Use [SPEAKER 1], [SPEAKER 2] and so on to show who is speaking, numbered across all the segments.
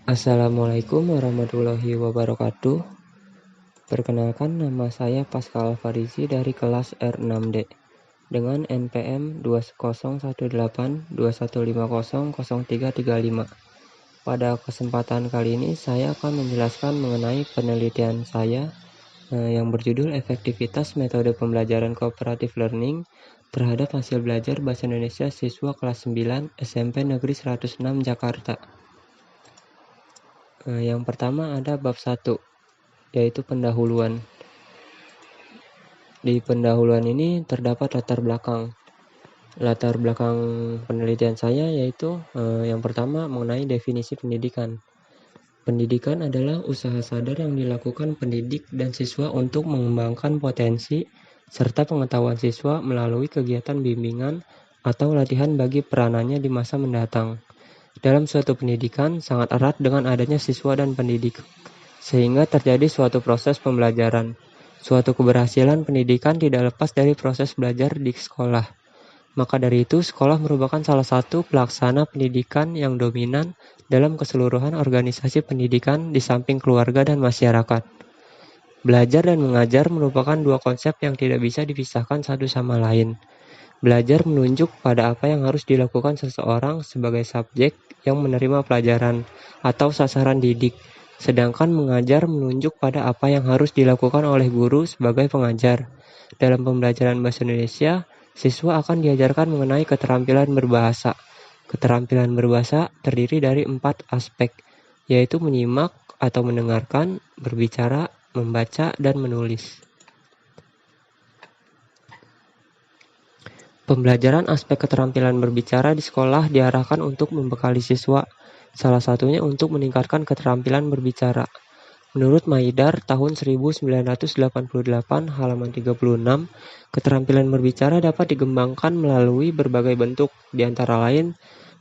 [SPEAKER 1] Assalamualaikum warahmatullahi wabarakatuh. Perkenalkan, nama saya Pascal Farizi dari kelas R6D dengan NPM 2018215000335. Pada kesempatan kali ini saya akan menjelaskan mengenai penelitian saya yang berjudul efektivitas metode pembelajaran cooperative learning terhadap hasil belajar bahasa Indonesia siswa kelas 9 SMP Negeri 106 Jakarta. Yang pertama ada bab 1, yaitu pendahuluan. Di pendahuluan ini terdapat latar belakang. Latar belakang penelitian saya yaitu yang pertama mengenai definisi pendidikan. Pendidikan adalah usaha sadar yang dilakukan pendidik dan siswa untuk mengembangkan potensi serta pengetahuan siswa melalui kegiatan bimbingan atau latihan bagi peranannya di masa mendatang. Dalam suatu pendidikan sangat erat dengan adanya siswa dan pendidik, sehingga terjadi suatu proses pembelajaran. Suatu keberhasilan pendidikan tidak lepas dari proses belajar di sekolah. Maka dari itu, sekolah merupakan salah satu pelaksana pendidikan yang dominan dalam keseluruhan organisasi pendidikan di samping keluarga dan masyarakat. Belajar dan mengajar merupakan dua konsep yang tidak bisa dipisahkan satu sama lain. Belajar menunjuk pada apa yang harus dilakukan seseorang sebagai subjek yang menerima pelajaran atau sasaran didik. Sedangkan mengajar menunjuk pada apa yang harus dilakukan oleh guru sebagai pengajar. Dalam pembelajaran bahasa Indonesia, siswa akan diajarkan mengenai keterampilan berbahasa. Keterampilan berbahasa terdiri dari 4 aspek, yaitu menyimak atau mendengarkan, berbicara, membaca, dan menulis. Pembelajaran aspek keterampilan berbicara di sekolah diarahkan untuk membekali siswa, salah satunya untuk meningkatkan keterampilan berbicara. Menurut Maidar tahun 1988 halaman 36, keterampilan berbicara dapat dikembangkan melalui berbagai bentuk, di antara lain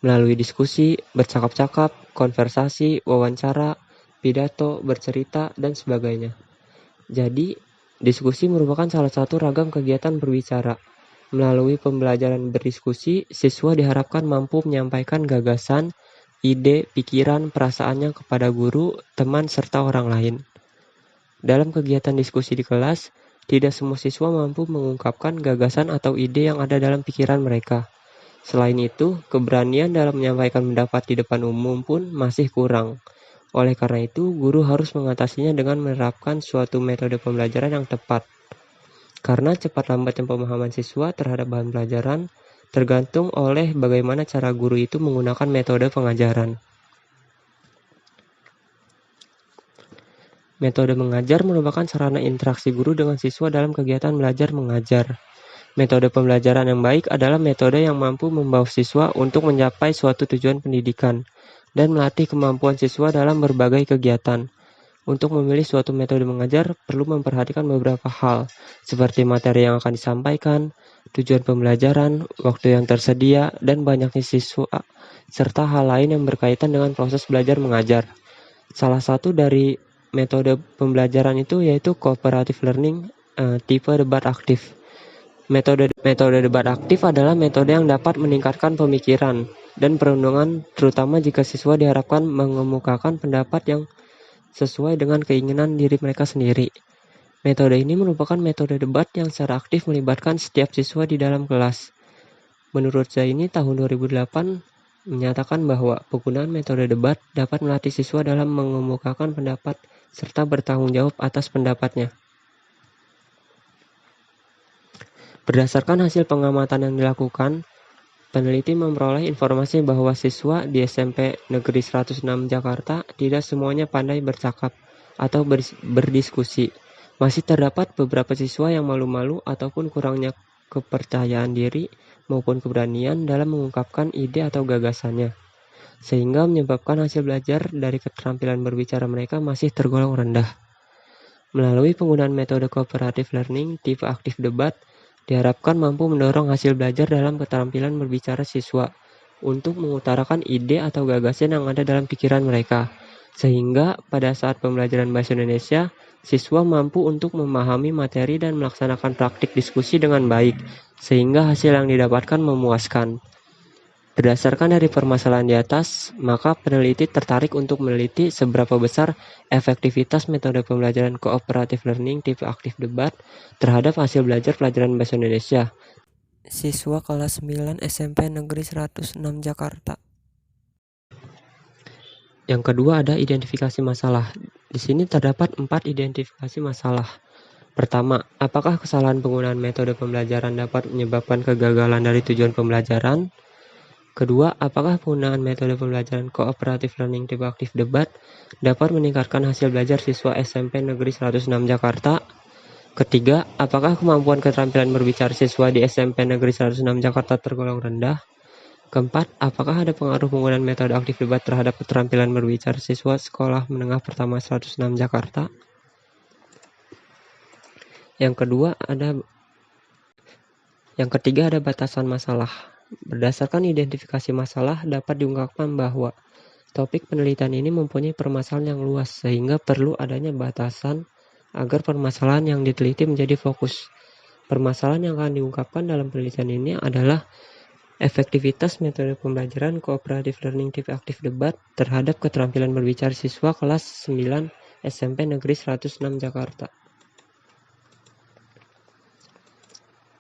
[SPEAKER 1] melalui diskusi, bercakap-cakap, konversasi, wawancara, pidato, bercerita, dan sebagainya. Jadi, diskusi merupakan salah satu ragam kegiatan berbicara. Melalui pembelajaran berdiskusi, siswa diharapkan mampu menyampaikan gagasan, ide, pikiran, perasaannya kepada guru, teman, serta orang lain. Dalam kegiatan diskusi di kelas, tidak semua siswa mampu mengungkapkan gagasan atau ide yang ada dalam pikiran mereka. Selain itu, keberanian dalam menyampaikan pendapat di depan umum pun masih kurang. Oleh karena itu, guru harus mengatasinya dengan menerapkan suatu metode pembelajaran yang tepat. Karena cepat lambatnya pemahaman siswa terhadap bahan pelajaran tergantung oleh bagaimana cara guru itu menggunakan metode pengajaran. Metode mengajar merupakan sarana interaksi guru dengan siswa dalam kegiatan belajar mengajar. Metode pembelajaran yang baik adalah metode yang mampu membawa siswa untuk mencapai suatu tujuan pendidikan dan melatih kemampuan siswa dalam berbagai kegiatan. Untuk memilih suatu metode mengajar perlu memperhatikan beberapa hal, seperti materi yang akan disampaikan, tujuan pembelajaran, waktu yang tersedia, dan banyaknya siswa, serta hal lain yang berkaitan dengan proses belajar mengajar. Salah satu dari metode pembelajaran itu yaitu cooperative learning tipe debat aktif. Metode debat aktif adalah metode yang dapat meningkatkan pemikiran dan perundungan, terutama jika siswa diharapkan mengemukakan pendapat yang sesuai dengan keinginan diri mereka sendiri. Metode ini merupakan metode debat yang secara aktif melibatkan setiap siswa di dalam kelas. Menurut Zaini tahun 2008 menyatakan bahwa penggunaan metode debat dapat melatih siswa dalam mengemukakan pendapat serta bertanggung jawab atas pendapatnya. Berdasarkan hasil pengamatan yang dilakukan, peneliti memperoleh informasi bahwa siswa di SMP Negeri 106 Jakarta tidak semuanya pandai bercakap atau berdiskusi. Masih terdapat beberapa siswa yang malu-malu ataupun kurangnya kepercayaan diri maupun keberanian dalam mengungkapkan ide atau gagasannya, sehingga menyebabkan hasil belajar dari keterampilan berbicara mereka masih tergolong rendah. Melalui penggunaan metode cooperative learning tipe aktif debat, diharapkan mampu mendorong hasil belajar dalam keterampilan berbicara siswa untuk mengutarakan ide atau gagasan yang ada dalam pikiran mereka, sehingga pada saat pembelajaran bahasa Indonesia, siswa mampu untuk memahami materi dan melaksanakan praktik diskusi dengan baik, sehingga hasil yang didapatkan memuaskan. Berdasarkan dari permasalahan di atas, maka peneliti tertarik untuk meneliti seberapa besar efektivitas metode pembelajaran cooperative learning tipe aktif debat terhadap hasil belajar pelajaran bahasa Indonesia siswa kelas 9 SMP Negeri 106 Jakarta. Yang kedua ada identifikasi masalah. Di sini terdapat 4 identifikasi masalah. Pertama, apakah kesalahan penggunaan metode pembelajaran dapat menyebabkan kegagalan dari tujuan pembelajaran? Kedua, apakah penggunaan metode pembelajaran cooperative learning tipe aktif debat dapat meningkatkan hasil belajar siswa SMP Negeri 106 Jakarta? Ketiga, apakah kemampuan keterampilan berbicara siswa di SMP Negeri 106 Jakarta tergolong rendah? Keempat, apakah ada pengaruh penggunaan metode aktif debat terhadap keterampilan berbicara siswa sekolah menengah pertama 106 Jakarta? Yang ketiga ada batasan masalah. Berdasarkan identifikasi masalah, dapat diungkapkan bahwa topik penelitian ini mempunyai permasalahan yang luas, sehingga perlu adanya batasan agar permasalahan yang diteliti menjadi fokus. Permasalahan yang akan diungkapkan dalam penelitian ini adalah efektivitas metode pembelajaran cooperative learning tipe aktif debat terhadap keterampilan berbicara siswa kelas 9 SMP Negeri 106 Jakarta.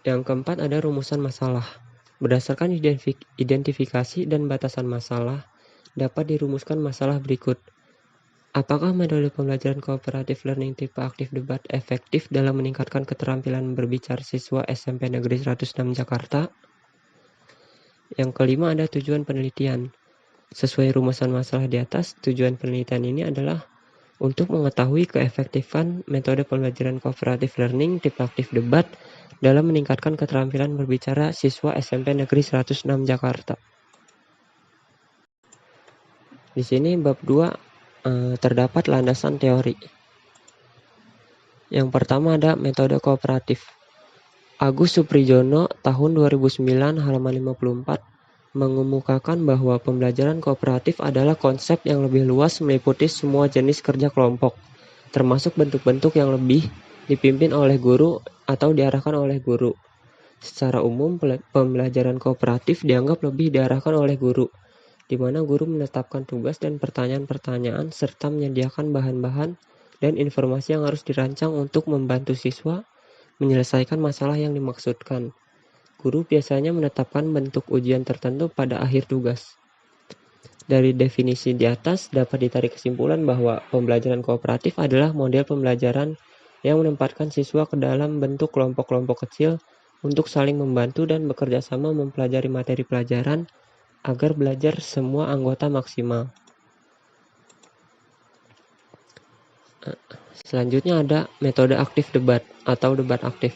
[SPEAKER 1] Yang keempat ada rumusan masalah. Berdasarkan identifikasi dan batasan masalah, dapat dirumuskan masalah berikut. Apakah metode pembelajaran cooperative learning tipe aktif debat efektif dalam meningkatkan keterampilan berbicara siswa SMP Negeri 106 Jakarta? Yang kelima ada tujuan penelitian. Sesuai rumusan masalah di atas, tujuan penelitian ini adalah untuk mengetahui keefektifan metode pembelajaran cooperative learning tipe aktif debat dalam meningkatkan keterampilan berbicara siswa SMP Negeri 106 Jakarta. Di sini bab 2 terdapat landasan teori. Yang pertama ada metode kooperatif. Agus Suprijono tahun 2009 halaman 54 mengemukakan bahwa pembelajaran kooperatif adalah konsep yang lebih luas meliputi semua jenis kerja kelompok, termasuk bentuk-bentuk yang lebih dipimpin oleh guru atau diarahkan oleh guru. Secara umum, pembelajaran kooperatif dianggap lebih diarahkan oleh guru, di mana guru menetapkan tugas dan pertanyaan-pertanyaan serta menyediakan bahan-bahan dan informasi yang harus dirancang untuk membantu siswa menyelesaikan masalah yang dimaksudkan. Guru biasanya menetapkan bentuk ujian tertentu pada akhir tugas. Dari definisi di atas dapat ditarik kesimpulan bahwa pembelajaran kooperatif adalah model pembelajaran yang menempatkan siswa ke dalam bentuk kelompok-kelompok kecil untuk saling membantu dan bekerja sama mempelajari materi pelajaran agar belajar semua anggota maksimal. Selanjutnya ada metode aktif debat atau debat aktif.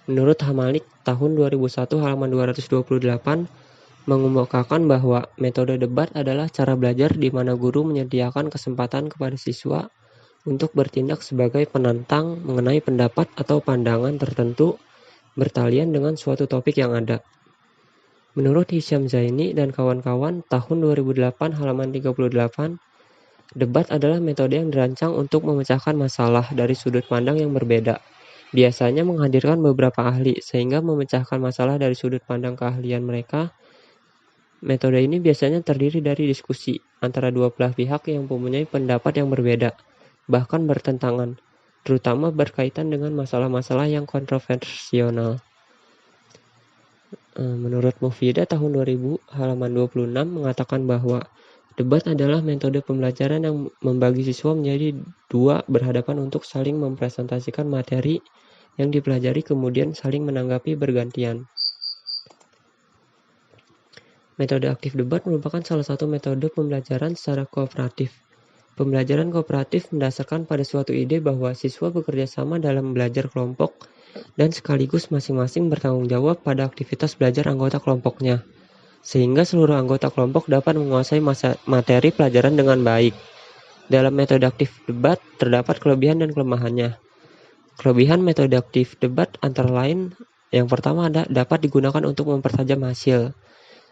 [SPEAKER 1] Menurut Hamalik tahun 2001 halaman 228 mengemukakan bahwa metode debat adalah cara belajar di mana guru menyediakan kesempatan kepada siswa untuk bertindak sebagai penantang mengenai pendapat atau pandangan tertentu bertalian dengan suatu topik yang ada. Menurut Hisham Zaini dan kawan-kawan tahun 2008 halaman 38, debat adalah metode yang dirancang untuk memecahkan masalah dari sudut pandang yang berbeda. Biasanya menghadirkan beberapa ahli sehingga memecahkan masalah dari sudut pandang keahlian mereka. Metode ini biasanya terdiri dari diskusi antara dua belah pihak yang mempunyai pendapat yang berbeda, bahkan bertentangan, terutama berkaitan dengan masalah-masalah yang kontroversial. Menurut Mufidah tahun 2000 halaman 26 mengatakan bahwa debat adalah metode pembelajaran yang membagi siswa menjadi dua berhadapan untuk saling mempresentasikan materi yang dipelajari kemudian saling menanggapi bergantian. Metode aktif debat merupakan salah satu metode pembelajaran secara kooperatif. Pembelajaran kooperatif mendasarkan pada suatu ide bahwa siswa bekerja sama dalam belajar kelompok dan sekaligus masing-masing bertanggung jawab pada aktivitas belajar anggota kelompoknya, sehingga seluruh anggota kelompok dapat menguasai materi pelajaran dengan baik. Dalam metode aktif debat terdapat kelebihan dan kelemahannya. Kelebihan metode aktif debat antara lain, yang pertama dapat digunakan untuk mempertajam hasil.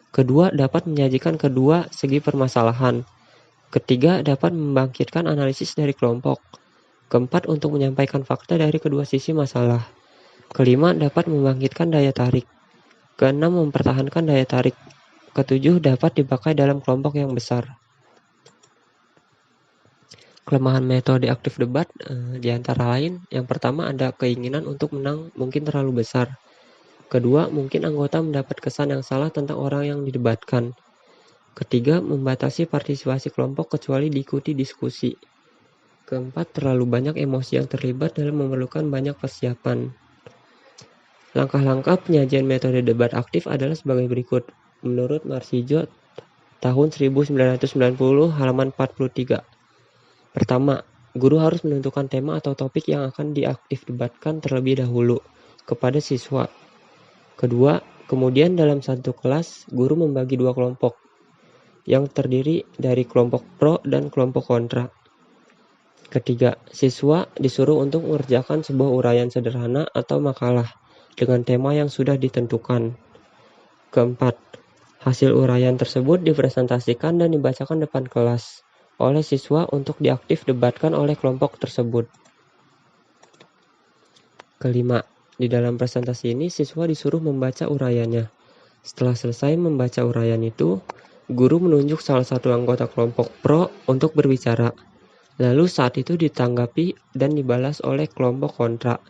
[SPEAKER 1] Kedua, dapat menyajikan kedua segi permasalahan. Ketiga, dapat membangkitkan analisis dari kelompok. Keempat, untuk menyampaikan fakta dari kedua sisi masalah. Kelima, dapat membangkitkan daya tarik. Keenam, mempertahankan daya tarik. Ketujuh, dapat dipakai dalam kelompok yang besar. Kelemahan metode aktif debat di antara lain, yang pertama ada keinginan untuk menang mungkin terlalu besar. Kedua, mungkin anggota mendapat kesan yang salah tentang orang yang didebatkan. Ketiga, membatasi partisipasi kelompok kecuali diikuti diskusi. Keempat, terlalu banyak emosi yang terlibat dalam memerlukan banyak persiapan. Langkah-langkah penyajian metode debat aktif adalah sebagai berikut. Menurut Marsijo, tahun 1990, halaman 43. Pertama, guru harus menentukan tema atau topik yang akan diaktif debatkan terlebih dahulu kepada siswa. Kedua, kemudian dalam satu kelas, guru membagi dua kelompok yang terdiri dari kelompok pro dan kelompok kontra. Ketiga, siswa disuruh untuk mengerjakan sebuah uraian sederhana atau makalah dengan tema yang sudah ditentukan. Keempat, hasil uraian tersebut dipresentasikan dan dibacakan depan kelas oleh siswa untuk diaktif debatkan oleh kelompok tersebut. Kelima, di dalam presentasi ini siswa disuruh membaca uraiannya. Setelah selesai membaca uraian itu, guru menunjuk salah satu anggota kelompok pro untuk berbicara. Lalu saat itu ditanggapi dan dibalas oleh kelompok kontra.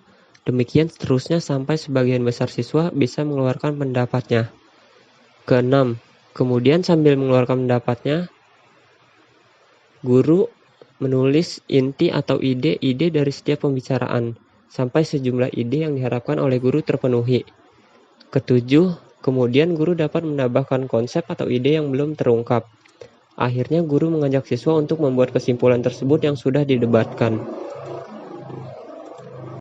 [SPEAKER 1] Demikian seterusnya sampai sebagian besar siswa bisa mengeluarkan pendapatnya. Keenam, kemudian sambil mengeluarkan pendapatnya, guru menulis inti atau ide-ide dari setiap pembicaraan, sampai sejumlah ide yang diharapkan oleh guru terpenuhi. Ketujuh, kemudian guru dapat menambahkan konsep atau ide yang belum terungkap. Akhirnya guru mengajak siswa untuk membuat kesimpulan tersebut yang sudah didebatkan.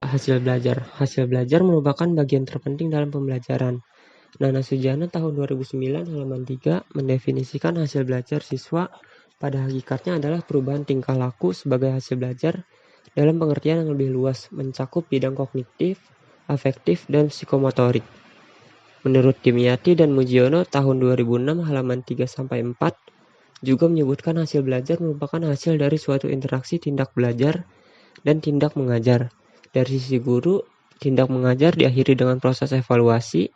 [SPEAKER 1] Hasil belajar. Hasil belajar merupakan bagian terpenting dalam pembelajaran. Nana Sujana tahun 2009 halaman 3 mendefinisikan hasil belajar siswa pada hakikatnya adalah perubahan tingkah laku sebagai hasil belajar dalam pengertian yang lebih luas, mencakup bidang kognitif, afektif, dan psikomotorik. Menurut Dimyati dan Mujiono tahun 2006 halaman 3-4 juga menyebutkan hasil belajar merupakan hasil dari suatu interaksi tindak belajar dan tindak mengajar. Dari sisi guru, tindak mengajar diakhiri dengan proses evaluasi.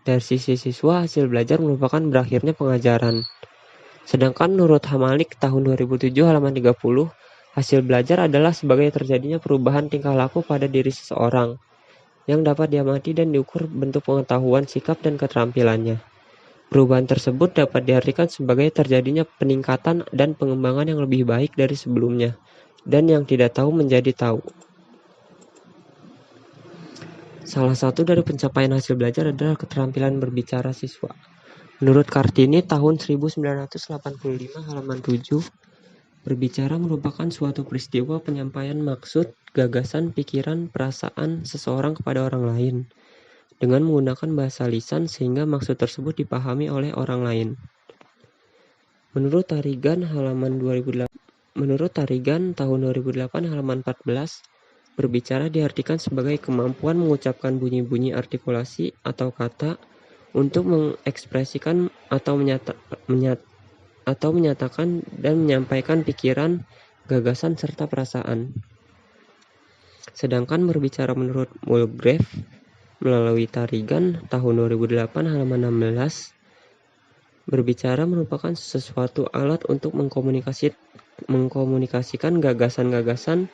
[SPEAKER 1] Dari sisi siswa, hasil belajar merupakan berakhirnya pengajaran. Sedangkan menurut Hamalik tahun 2007 halaman 30, hasil belajar adalah sebagai terjadinya perubahan tingkah laku pada diri seseorang yang dapat diamati dan diukur bentuk pengetahuan, sikap, dan keterampilannya. Perubahan tersebut dapat diartikan sebagai terjadinya peningkatan dan pengembangan yang lebih baik dari sebelumnya, dan yang tidak tahu menjadi tahu. Salah satu dari pencapaian hasil belajar adalah keterampilan berbicara siswa. Menurut Kartini tahun 1985 halaman 7, berbicara merupakan suatu peristiwa penyampaian maksud, gagasan, pikiran, perasaan seseorang kepada orang lain dengan menggunakan bahasa lisan sehingga maksud tersebut dipahami oleh orang lain. Menurut Tarigan tahun 2008 halaman 14, berbicara diartikan sebagai kemampuan mengucapkan bunyi-bunyi artikulasi atau kata untuk mengekspresikan atau menyatakan dan menyampaikan pikiran, gagasan, serta perasaan. Sedangkan berbicara menurut Mulgrave melalui Tarigan tahun 2008 halaman 16, berbicara merupakan sesuatu alat untuk mengkomunikasikan gagasan-gagasan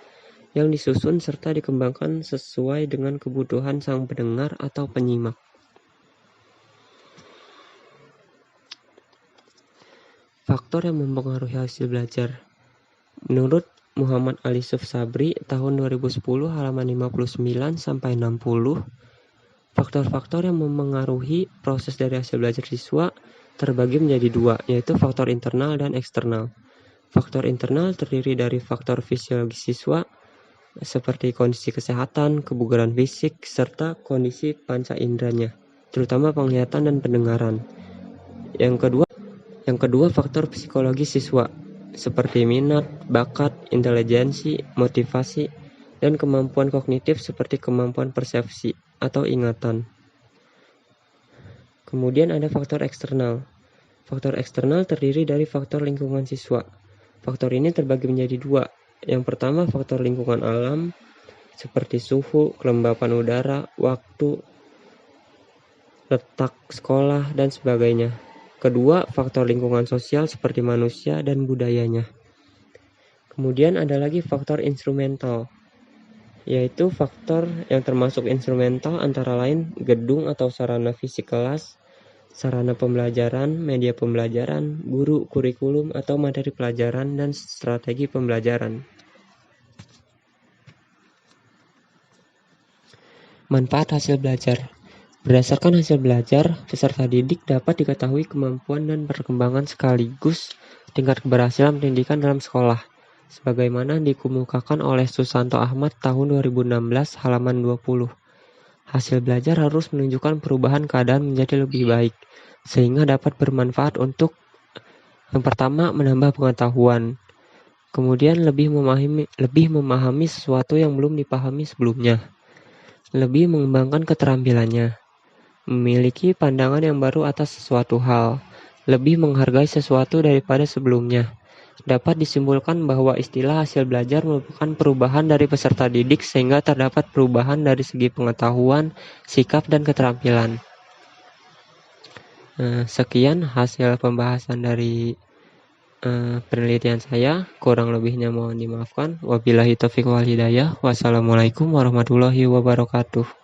[SPEAKER 1] yang disusun serta dikembangkan sesuai dengan kebutuhan sang pendengar atau penyimak. Faktor yang mempengaruhi hasil belajar. Menurut Muhammad Alisuf Sabri tahun 2010 halaman 59-60, faktor-faktor yang mempengaruhi proses dari hasil belajar siswa terbagi menjadi dua, yaitu faktor internal dan eksternal. Faktor internal terdiri dari faktor fisiologis siswa seperti kondisi kesehatan, kebugaran fisik, serta kondisi panca inderanya, terutama penglihatan dan pendengaran. Yang kedua, faktor psikologis siswa, seperti minat, bakat, intelijensi, motivasi, dan kemampuan kognitif seperti kemampuan persepsi atau ingatan. Kemudian ada faktor eksternal. Faktor eksternal terdiri dari faktor lingkungan siswa. Faktor ini terbagi menjadi dua. Yang pertama, faktor lingkungan alam, seperti suhu, kelembapan udara, waktu, letak sekolah, dan sebagainya. Kedua, faktor lingkungan sosial seperti manusia dan budayanya. Kemudian ada lagi faktor instrumental, yaitu faktor yang termasuk instrumental antara lain gedung atau sarana fisik kelas, sarana pembelajaran, media pembelajaran, guru, kurikulum atau materi pelajaran, dan strategi pembelajaran. Manfaat hasil belajar. Berdasarkan hasil belajar, peserta didik dapat diketahui kemampuan dan perkembangan sekaligus tingkat keberhasilan pendidikan dalam sekolah, sebagaimana dikemukakan oleh Susanto Ahmad tahun 2016 halaman 20. Hasil belajar harus menunjukkan perubahan keadaan menjadi lebih baik, sehingga dapat bermanfaat untuk yang pertama, menambah pengetahuan, kemudian lebih memahami sesuatu yang belum dipahami sebelumnya, lebih mengembangkan keterampilannya, memiliki pandangan yang baru atas sesuatu hal, lebih menghargai sesuatu daripada sebelumnya. Dapat disimpulkan bahwa istilah hasil belajar merupakan perubahan dari peserta didik sehingga terdapat perubahan dari segi pengetahuan, sikap, dan keterampilan. Sekian hasil pembahasan dari penelitian saya. Kurang lebihnya mohon dimaafkan. Wabillahi taufiq wal hidayah. Wassalamualaikum warahmatullahi wabarakatuh.